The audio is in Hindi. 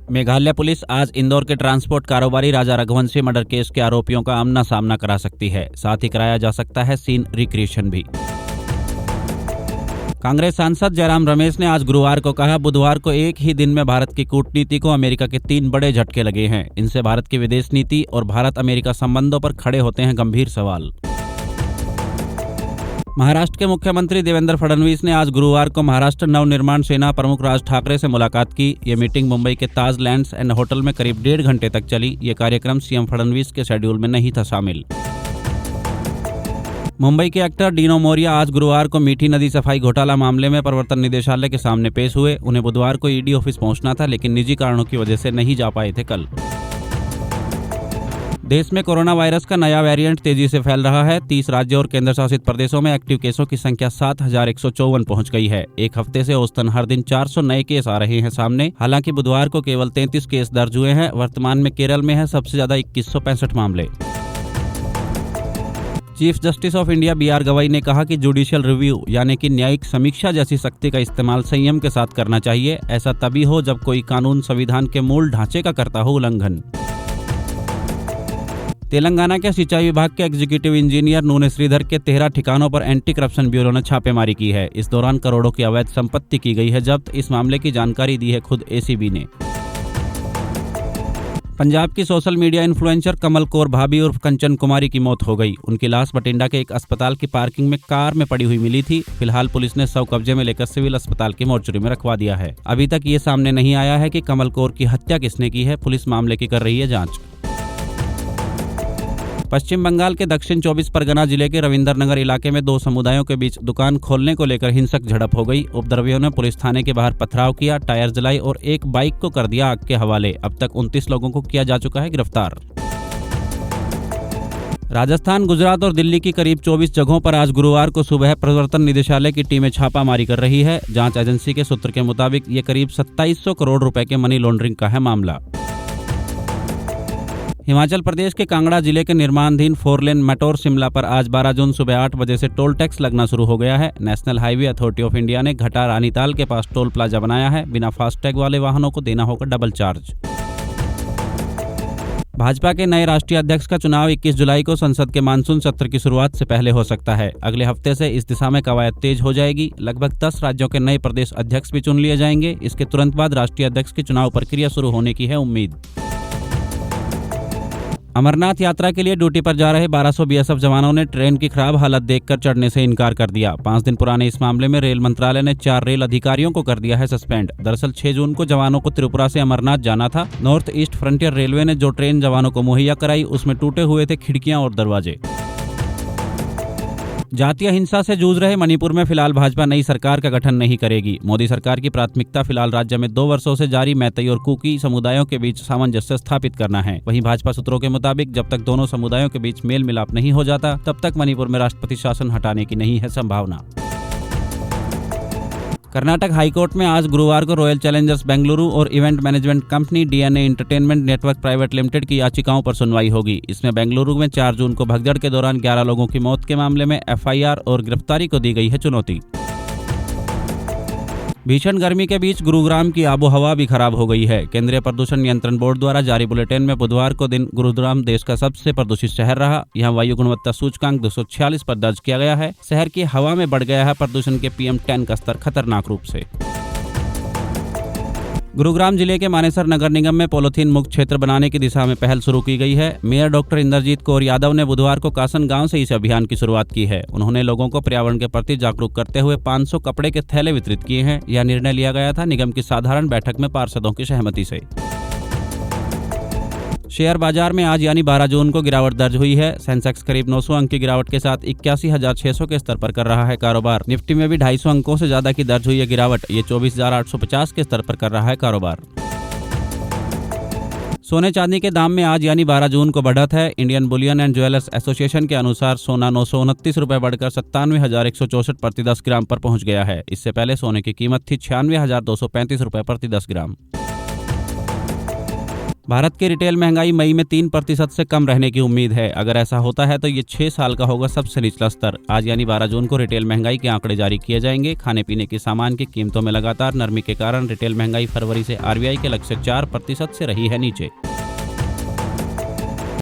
मेघालय पुलिस आज इंदौर के ट्रांसपोर्ट कारोबारी राजा रघुवंशी मर्डर केस के आरोपियों का आमना सामना करा सकती है। साथ ही कराया जा सकता है सीन रिक्रिएशन भी। कांग्रेस सांसद जयराम रमेश ने आज गुरुवार को कहा, बुधवार को एक ही दिन में भारत की कूटनीति को अमेरिका के 3 बड़े झटके लगे हैं। इनसे भारत की विदेश नीति और भारत अमेरिका संबंधों पर खड़े होते हैं गंभीर सवाल। महाराष्ट्र के मुख्यमंत्री देवेंद्र फडणवीस ने आज गुरुवार को महाराष्ट्र नवनिर्माण सेना प्रमुख राज ठाकरे से मुलाकात की। ये मीटिंग मुंबई के ताज लैंड्स एंड होटल में करीब 1.5 घंटे तक चली। ये कार्यक्रम सीएम फडणवीस के शेड्यूल में नहीं था शामिल। मुंबई के एक्टर डीनो मोरिया आज गुरुवार को मीठी नदी सफाई घोटाला मामले में प्रवर्तन निदेशालय के सामने पेश हुए। उन्हें बुधवार को ईडी ऑफिस पहुंचना था, लेकिन निजी कारणों की वजह से नहीं जा पाए थे कल। देश में कोरोना वायरस का नया वेरिएंट तेजी से फैल रहा है। 30 राज्यों और केंद्र शासित प्रदेशों में एक्टिव केसों की संख्या 7,154 पहुंच गई है। एक हफ्ते से औसतन हर दिन 400 नए केस आ रहे हैं सामने। हालांकि बुधवार को केवल 33 केस दर्ज हुए हैं। वर्तमान में केरल में है सबसे ज्यादा 2165 मामले। Chief justice of India BR Gavai ने कहा कि जुडिशियल रिव्यू यानी कि न्यायिक समीक्षा जैसी शक्ति का इस्तेमाल संयम के साथ करना चाहिए। ऐसा तभी हो जब कोई कानून संविधान के मूल ढांचे का करता हो उल्लंघन। तेलंगाना के सिंचाई विभाग के एग्जीक्यूटिव इंजीनियर नूने श्रीधर के 13 ठिकानों पर एंटी करप्शन ब्यूरो ने छापेमारी की है। इस दौरान करोड़ों की अवैध संपत्ति की गई है जब्त। इस मामले की जानकारी दी है खुद ACB ने। पंजाब की सोशल मीडिया इन्फ्लुएंसर कमल कौर भाभी उर्फ कंचन कुमारी की मौत हो गई। उनकी लाश बठिंडा के एक अस्पताल की पार्किंग में कार में पड़ी हुई मिली थी। फिलहाल पुलिस ने शव कब्जे में लेकर सिविल अस्पताल की मोर्चरी में रखवा दिया है। अभी तक ये सामने नहीं आया है कि कमल कौर की हत्या किसने की है। पुलिस मामले की कर रही है जांच। पश्चिम बंगाल के दक्षिण 24 परगना जिले के रविंद्रनगर इलाके में 2 समुदायों के बीच दुकान खोलने को लेकर हिंसक झड़प हो गई। उपद्रवियों ने पुलिस थाने के बाहर पथराव किया, टायर जलाई और एक बाइक को कर दिया आग के हवाले। अब तक 29 लोगों को किया जा चुका है गिरफ्तार। राजस्थान, गुजरात और दिल्ली की करीब 24 जगहों पर आज गुरुवार को सुबह प्रवर्तन निदेशालय की टीमें छापामारी कर रही है। जांच एजेंसी के सूत्र के मुताबिक ये करीब 2700 करोड़ रुपए के मनी लॉन्ड्रिंग का है मामला। हिमाचल प्रदेश के कांगड़ा जिले के निर्माणाधीन 4 लेन मैटौर शिमला पर आज 12 जून सुबह 8 बजे से टोल टैक्स लगना शुरू हो गया है। National highway authority of India ने घटा रानीताल के पास टोल प्लाजा बनाया है। बिना फास्टैग वाले वाहनों को देना होगा डबल चार्ज। भाजपा के नए राष्ट्रीय अध्यक्ष का चुनाव 21 जुलाई को संसद के मानसून सत्र की शुरुआत से पहले हो सकता है। अगले हफ्ते से इस दिशा में कवायद तेज हो जाएगी। लगभग 10 राज्यों के नए प्रदेश अध्यक्ष भी चुन लिए जाएंगे। इसके तुरंत बाद राष्ट्रीय अध्यक्ष की चुनाव प्रक्रिया शुरू होने की है उम्मीद। अमरनाथ यात्रा के लिए ड्यूटी पर जा रहे 1200 BSF जवानों ने ट्रेन की खराब हालत देखकर चढ़ने से इनकार कर दिया। 5 दिन पुराने इस मामले में रेल मंत्रालय ने 4 रेल अधिकारियों को कर दिया है सस्पेंड। दरअसल 6 जून को जवानों को त्रिपुरा से अमरनाथ जाना था। नॉर्थ ईस्ट फ्रंटियर रेलवे ने जो ट्रेन जवानों को मुहैया कराई उसमें टूटे हुए थे खिड़कियां और दरवाजे। जातीय हिंसा से जूझ रहे मणिपुर में फिलहाल भाजपा नई सरकार का गठन नहीं करेगी। मोदी सरकार की प्राथमिकता फिलहाल राज्य में 2 वर्षों से जारी मैतेई और कुकी समुदायों के बीच सामंजस्य स्थापित करना है। वहीं भाजपा सूत्रों के मुताबिक जब तक दोनों समुदायों के बीच मेल मिलाप नहीं हो जाता तब तक मणिपुर में राष्ट्रपति शासन हटाने की नहीं है संभावना। कर्नाटक हाईकोर्ट में आज गुरुवार को रॉयल चैलेंजर्स बेंगलुरु और event management company DNA entertainment network private limited की याचिकाओं पर सुनवाई होगी। इसमें बेंगलुरु में 4 जून को भगदड़ के दौरान 11 लोगों की मौत के मामले में FIR और गिरफ्तारी को दी गई है चुनौती। भीषण गर्मी के बीच गुरुग्राम की आबोहवा भी खराब हो गई है। केंद्रीय प्रदूषण नियंत्रण बोर्ड द्वारा जारी बुलेटिन में बुधवार को दिन गुरुग्राम देश का सबसे प्रदूषित शहर रहा। यहाँ वायु गुणवत्ता सूचकांक 246 पर दर्ज किया गया है। शहर की हवा में बढ़ गया है प्रदूषण के PM10 का स्तर खतरनाक रूप से। गुरुग्राम जिले के मानेसर नगर निगम में पॉलीथीन मुक्त क्षेत्र बनाने की दिशा में पहल शुरू की गई है। मेयर डॉक्टर इंद्रजीत कौर यादव ने बुधवार को कासन गांव से इस अभियान की शुरुआत की है। उन्होंने लोगों को पर्यावरण के प्रति जागरूक करते हुए 500 कपड़े के थैले वितरित किए हैं। यह निर्णय लिया गया था निगम की साधारण बैठक में पार्षदों की सहमति से। शेयर बाजार में आज यानी 12 जून को गिरावट दर्ज हुई है। सेंसेक्स करीब 900 अंक की गिरावट के साथ 81,600 के स्तर पर कर रहा है कारोबार। निफ्टी में भी 250 अंकों से ज्यादा की दर्ज हुई है गिरावट। ये 24,850 के स्तर पर कर रहा है कारोबार। सोने चांदी के दाम में आज यानी 12 जून को बढ़त है। Indian Boolean and jewellers association के अनुसार सोना 929 रुपए बढ़कर 97,164 प्रति 10 ग्राम पर पहुंच गया है। इससे पहले सोने की कीमत थी 96,235 रुपए प्रति 10 ग्राम। भारत की रिटेल महंगाई मई में 3% से कम रहने की उम्मीद है। अगर ऐसा होता है तो ये 6 साल का होगा सबसे निचला स्तर। आज यानी 12 जून को रिटेल महंगाई के आंकड़े जारी किए जाएंगे। खाने पीने के सामान की कीमतों में लगातार नरमी के कारण रिटेल महंगाई फरवरी से आरबीआई के लक्ष्य 4% से रही है नीचे।